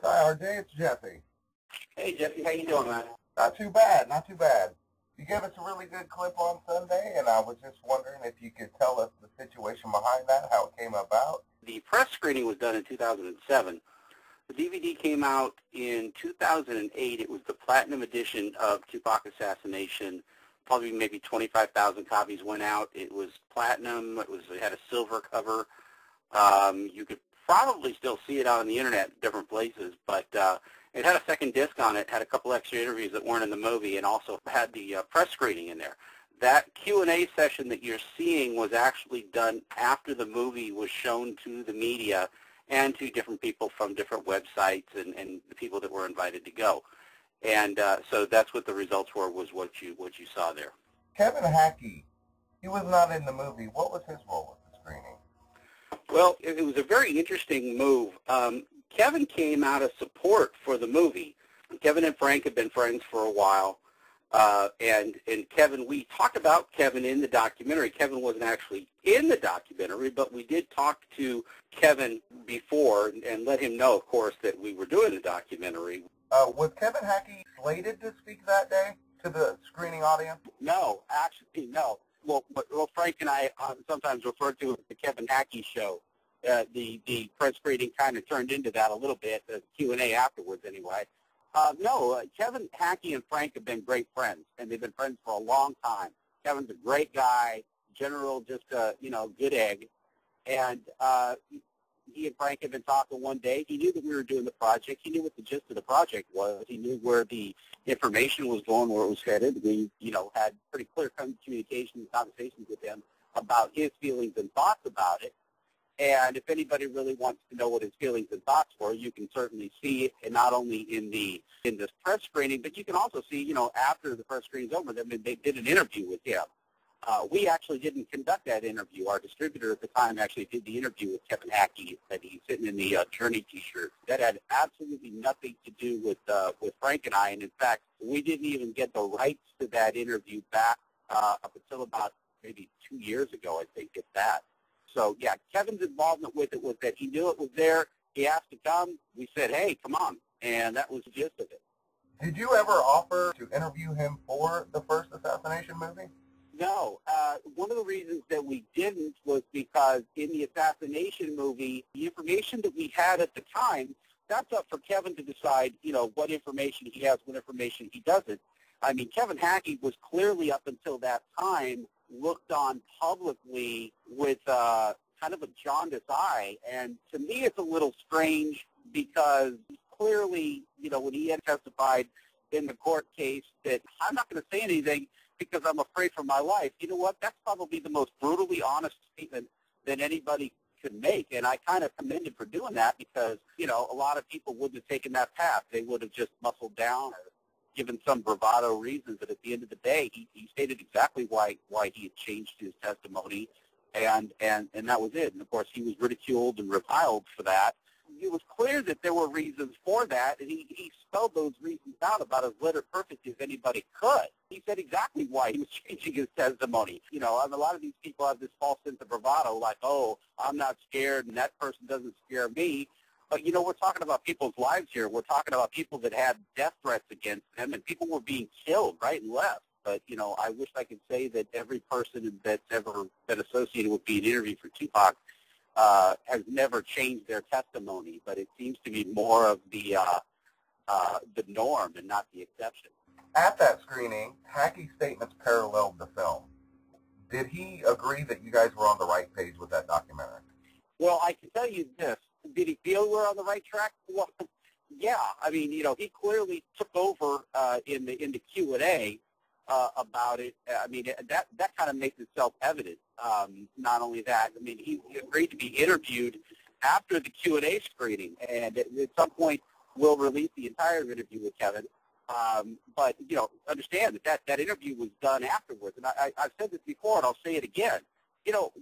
Hi, RJ. It's Jesse. Hey, Jesse, how you doing, man? Not too bad, not too bad. You gave us a really good clip on Sunday, and I was just wondering if you could tell us the situation behind that, how it came about. The press screening was done in 2007. The DVD came out in 2008. It was the platinum edition of Tupac Assassination. Probably maybe 25,000 copies went out. It was platinum. It had a silver cover. You could probably still see it out on the internet in different places, but it had a second disc on it, had a couple extra interviews that weren't in the movie, and also had the press screening in there. That Q&A session that you're seeing was actually done after the movie was shown to the media and to different people from different websites and the people that were invited to go. And so that's what the results were, was what you saw there. Kevin Hackey, he was not in the movie. What was his role at the screening? Well, it was a very interesting move. Kevin came out of support for the movie. Kevin and Frank had been friends for a while. And Kevin, we talked about Kevin in the documentary. Kevin wasn't actually in the documentary, but we did talk to Kevin before and let him know, of course, that we were doing the documentary. Was Kevin Hackey slated to speak that day to the screening audience? No, actually, no. Well, Frank and I sometimes refer to it as the Kevin Hackey show. The press screening kind of turned into that a little bit, the Q&A afterwards anyway. No, Kevin Hackey and Frank have been great friends, and they've been friends for a long time. Kevin's a great guy, general, just a, good egg. And he and Frank had been talking one day. He knew that we were doing the project. He knew what the gist of the project was. He knew where the information was going, where it was headed. We, had pretty clear communication and conversations with him about his feelings and thoughts about it. And if anybody really wants to know what his feelings and thoughts were, you can certainly see it, and not only in this press screening, but you can also see, after the press screening's over, they did an interview with him. We actually didn't conduct that interview. Our distributor at the time actually did the interview with Kevin Hackey, that he's sitting in the Journey T-shirt. That had absolutely nothing to do with Frank and I, and in fact, we didn't even get the rights to that interview back up until about maybe 2 years ago, I think, if that. So, yeah, Kevin's involvement with it was that he knew it was there. He asked to come. We said, hey, come on, and that was the gist of it. Did you ever offer to interview him for the first Assassination movie? No. One of the reasons that we didn't was because in the Assassination movie, the information that we had at the time, that's up for Kevin to decide, what information he has, what information he doesn't. I mean, Kevin Hackey was clearly up until that time looked on publicly with kind of a jaundiced eye. And to me, it's a little strange because clearly, when he had testified in the court case that I'm not going to say anything because I'm afraid for my life. You know what? That's probably the most brutally honest statement that anybody could make. And I kind of commend him for doing that because, a lot of people wouldn't have taken that path. They would have just muscled down or given some bravado reasons. But at the end of the day, he stated exactly why he had changed his testimony, and that was it. And, of course, he was ridiculed and reviled for that. It was clear that there were reasons for that, and he spelled those reasons out about as letter perfect as anybody could. He said exactly why he was changing his testimony. A lot of these people have this false sense of bravado, like, oh, I'm not scared, and that person doesn't scare me. But, we're talking about people's lives here. We're talking about people that had death threats against them, and people were being killed right and left. But, I wish I could say that every person that's ever been associated with being interviewed for Tupac has never changed their testimony, but it seems to be more of the norm and not the exception. At that screening, Hackey's statements paralleled the film. Did he agree that you guys were on the right page with that documentary? Well, I can tell you this. Did he feel we're on the right track? Well, yeah. I mean, he clearly took over in the Q&A about it. I mean, that kind of makes itself evident. Not only that, I mean, he agreed to be interviewed after the Q&A screening, and at some point we'll release the entire interview with Kevin. But, understand that interview was done afterwards. And I've said this before, and I'll say it again.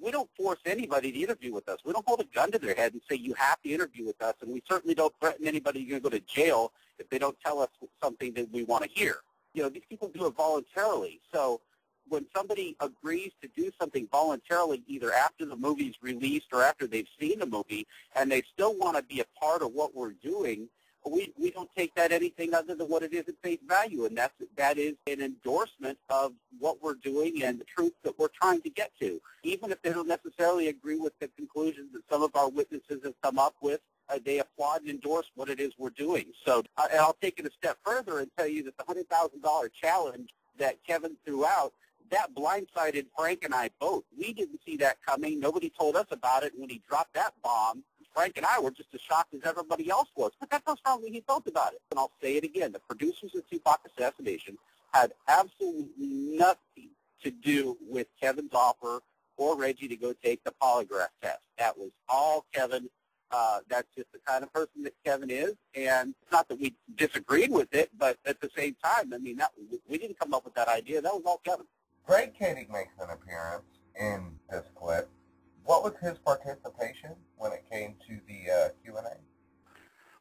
We don't force anybody to interview with us. We don't hold a gun to their head and say, you have to interview with us. And we certainly don't threaten anybody you're going to go to jail if they don't tell us something that we want to hear. These people do it voluntarily. So when somebody agrees to do something voluntarily, either after the movie's released or after they've seen the movie, and they still want to be a part of what we're doing, we don't take that anything other than what it is at face value, and that is an endorsement of what we're doing and the truth that we're trying to get to. Even if they don't necessarily agree with the conclusions that some of our witnesses have come up with, they applaud and endorse what it is we're doing. So and I'll take it a step further and tell you that the $100,000 challenge that Kevin threw out, that blindsided Frank and I both. We didn't see that coming. Nobody told us about it. When he dropped that bomb, Frank and I were just as shocked as everybody else was. But that's how strongly he felt about it. And I'll say it again. The producers of Tupac Assassination had absolutely nothing to do with Kevin's offer or Reggie to go take the polygraph test. That was all Kevin. That's just the kind of person that Kevin is. And it's not that we disagreed with it, but at the same time, I mean, we didn't come up with that idea. That was all Kevin. Greg Kading makes an appearance in this clip. What was his participation when it came to the Q&A?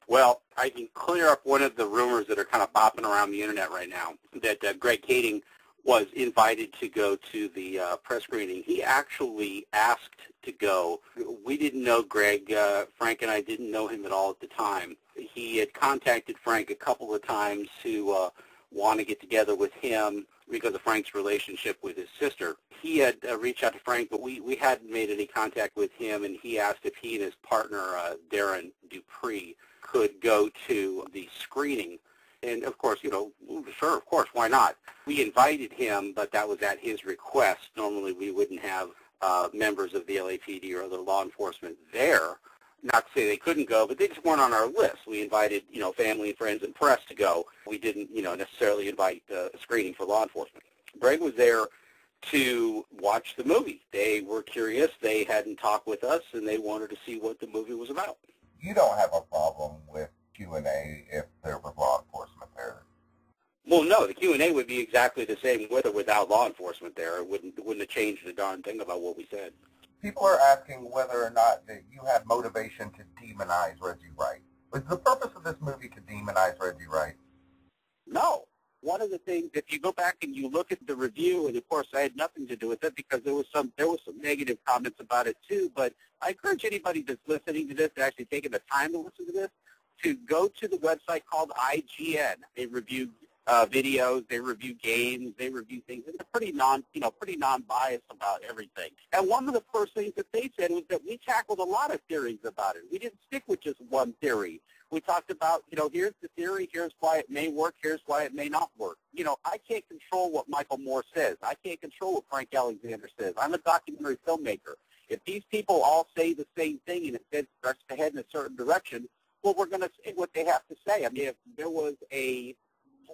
Well, I can clear up one of the rumors that are kind of bopping around the internet right now, that Greg Kading was invited to go to the press screening. He actually asked to go. We didn't know Greg. Frank and I didn't know him at all at the time. He had contacted Frank a couple of times to want to get together with him because of Frank's relationship with his sister. He had reached out to Frank, but we hadn't made any contact with him, and he asked if he and his partner, Darren Dupree, could go to the screening. And, of course, sure, of course, why not? We invited him, but that was at his request. Normally we wouldn't have members of the LAPD or other law enforcement there. Not to say they couldn't go, but they just weren't on our list. We invited, family and friends and press to go. We didn't, necessarily invite a screening for law enforcement. Greg was there to watch the movie. They were curious. They hadn't talked with us, and they wanted to see what the movie was about. You don't have a problem with Q&A if there was law enforcement there? Well, no, the Q&A would be exactly the same with or without law enforcement there. It wouldn't have changed a darn thing about what we said. People are asking whether or not that you had motivation to demonize Reggie Wright. Was the purpose of this movie to demonize Reggie Wright? No. One of the things, if you go back and you look at the review, and of course I had nothing to do with it because there was some negative comments about it too, but I encourage anybody that's listening to this, to actually taking the time to listen to this, to go to the website called IGN. They review videos, they review games, they review things, and they're pretty non-biased about everything. And one of the first things that they said was that we tackled a lot of theories about it. We didn't stick with just one theory. We talked about, here's the theory, here's why it may work, here's why it may not work. I can't control what Michael Moore says. I can't control what Frank Alexander says. I'm a documentary filmmaker. If these people all say the same thing and it starts to head in a certain direction, well, we're going to say what they have to say. I mean, if there was a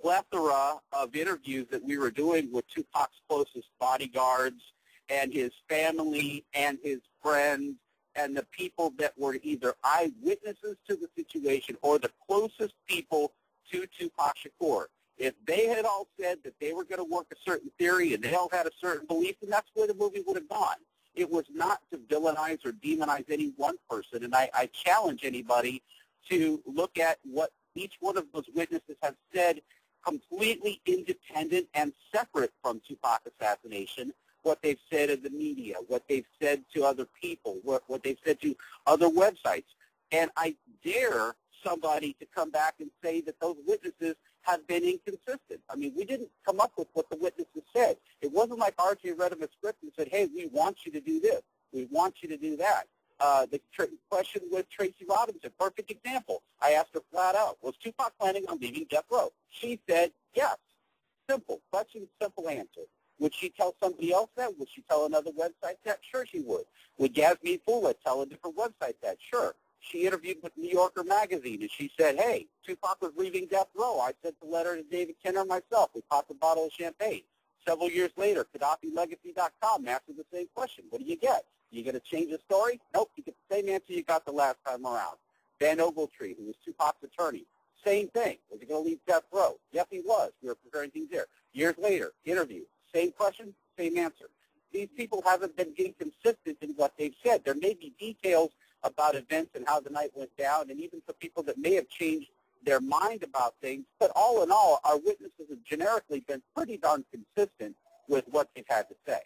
plethora of interviews that we were doing with Tupac's closest bodyguards and his family and his friends and the people that were either eyewitnesses to the situation or the closest people to Tupac Shakur. If they had all said that they were going to work a certain theory and they all had a certain belief, then that's where the movie would have gone. It was not to villainize or demonize any one person, and I challenge anybody to look at what each one of those witnesses have said completely independent and separate from Tupac Assassination, what they've said in the media, what they've said to other people, what they've said to other websites. And I dare somebody to come back and say that those witnesses have been inconsistent. I mean, we didn't come up with what the witnesses said. It wasn't like RJ read them a script and said, hey, we want you to do this. We want you to do that. The question with Tracy Robinson, perfect example. I asked her flat out, was Tupac planning on leaving death row? She said yes. Simple question, simple answer. Would she tell somebody else that? Would she tell another website that? Sure she would. Would Yasmin Foulad tell a different website that? Sure. She interviewed with New Yorker magazine, and she said, hey, Tupac was leaving death row. I sent the letter to David Kenner myself. We popped a bottle of champagne. Several years later, GaddafiLegacy.com asked her the same question. What do you get? You get to change the story? Nope, you get the same answer you got the last time around. Ben Ogletree, who was Tupac's attorney, same thing. Was he going to leave death row? Yes, he was. We were preparing things there. Years later, interview, same question, same answer. These people haven't been inconsistent in what they've said. There may be details about events and how the night went down, and even for people that may have changed their mind about things, but all in all, our witnesses have generically been pretty darn consistent with what they've had to say.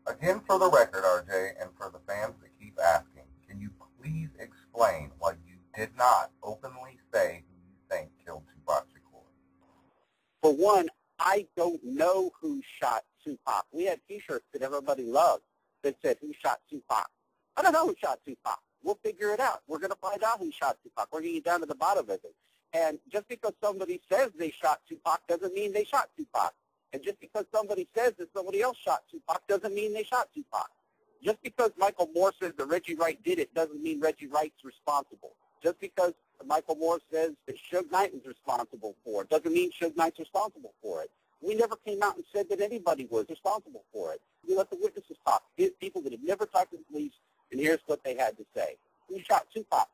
Again, for the record, RJ, and for the fans that keep asking, can you please explain why you did not openly say one, I don't know who shot Tupac. We had T-shirts that everybody loved that said, who shot Tupac? I don't know who shot Tupac. We'll figure it out. We're going to find out who shot Tupac. We're going to get down to the bottom of it. And just because somebody says they shot Tupac doesn't mean they shot Tupac. And just because somebody says that somebody else shot Tupac doesn't mean they shot Tupac. Just because Michael Moore says that Reggie Wright did it doesn't mean Reggie Wright's responsible. Just because Michael Moore says that Suge Knight is responsible for it doesn't mean Suge Knight's responsible for it. We never came out and said that anybody was responsible for it. We let the witnesses talk. Here's people that have never talked to the police, and here's what they had to say. Who shot Tupac?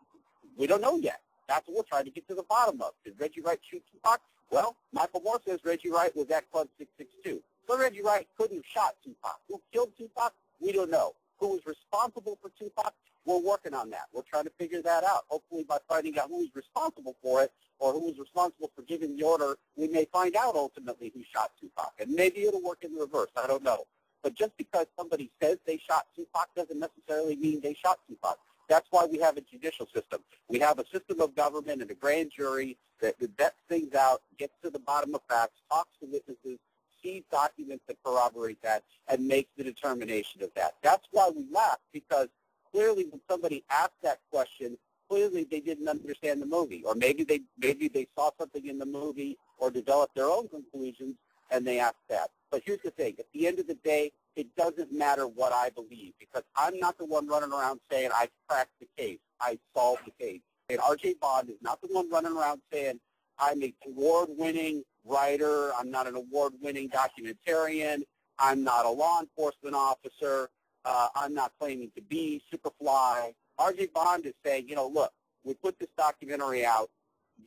We don't know yet. That's what we're trying to get to the bottom of. Did Reggie Wright shoot Tupac? Well, Michael Moore says Reggie Wright was at Club 662. So Reggie Wright couldn't have shot Tupac. Who killed Tupac? We don't know. Who was responsible for Tupac? We're working on that. We're trying to figure that out. Hopefully by finding out who was responsible for it or who was responsible for giving the order, we may find out ultimately who shot Tupac. And maybe it'll work in reverse. I don't know. But just because somebody says they shot Tupac doesn't necessarily mean they shot Tupac. That's why we have a judicial system. We have a system of government and a grand jury that vets things out, gets to the bottom of facts, talks to witnesses, sees documents that corroborate that, and makes the determination of that. That's why we laugh, because clearly when somebody asked that question, clearly they didn't understand the movie, or maybe they saw something in the movie or developed their own conclusions, and they asked that. But here's the thing. At the end of the day, it doesn't matter what I believe, because I'm not the one running around saying I cracked the case, I solved the case. And R.J. Bond is not the one running around saying I'm an award-winning writer, I'm not an award-winning documentarian, I'm not a law enforcement officer, I'm not claiming to be Superfly. R.J. Bond is saying, look, we put this documentary out,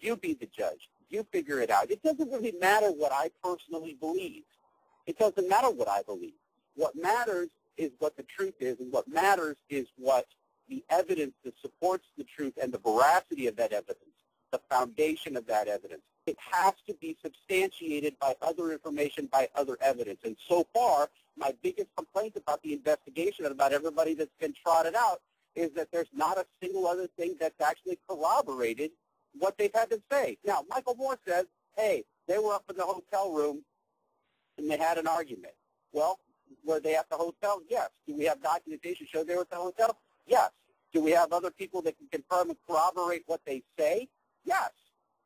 you be the judge, you figure it out. It doesn't really matter what I personally believe. It doesn't matter what I believe. What matters is what the truth is, and what matters is what the evidence that supports the truth and the veracity of that evidence, the foundation of that evidence. It has to be substantiated by other information, by other evidence. And so far, my biggest complaint about the investigation and about everybody that's been trotted out is that there's not a single other thing that's actually corroborated what they've had to say. Now, Michael Moore says, hey, they were up in the hotel room and they had an argument. Well, were they at the hotel? Yes. Do we have documentation show they were at the hotel? Yes. Do we have other people that can confirm and corroborate what they say? Yes.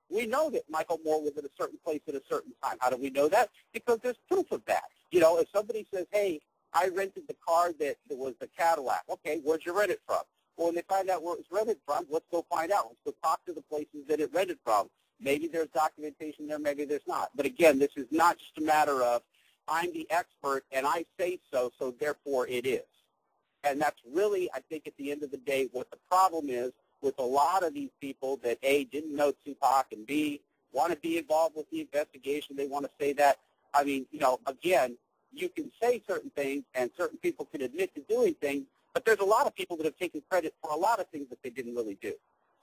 We know that Michael Moore was at a certain place at a certain time. How do we know that? Because there's proof of that. If somebody says, hey, I rented the car that was the Cadillac. Okay, where'd you rent it from? Well, when they find out where it was rented from, let's go find out. Let's go talk to the places that it rented from. Maybe there's documentation there, maybe there's not. But again, this is not just a matter of I'm the expert and I say so, so therefore it is. And that's really, I think, at the end of the day, what the problem is with a lot of these people that, A, didn't know Tupac, and B, want to be involved with the investigation. They want to say that. I mean, again, you can say certain things and certain people can admit to doing things, but there's a lot of people that have taken credit for a lot of things that they didn't really do.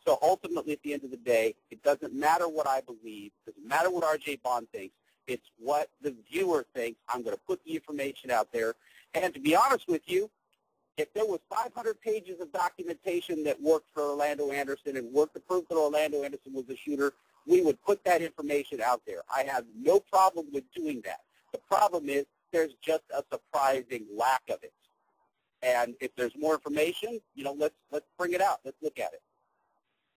So ultimately, at the end of the day, it doesn't matter what I believe. It doesn't matter what R.J. Bond thinks. It's what the viewer thinks. I'm going to put the information out there. And to be honest with you, if there was 500 pages of documentation that worked for Orlando Anderson and worked to prove that Orlando Anderson was the shooter, we would put that information out there. I have no problem with doing that. The problem is there's just a surprising lack of it. And if there's more information, let's bring it out. Let's look at it.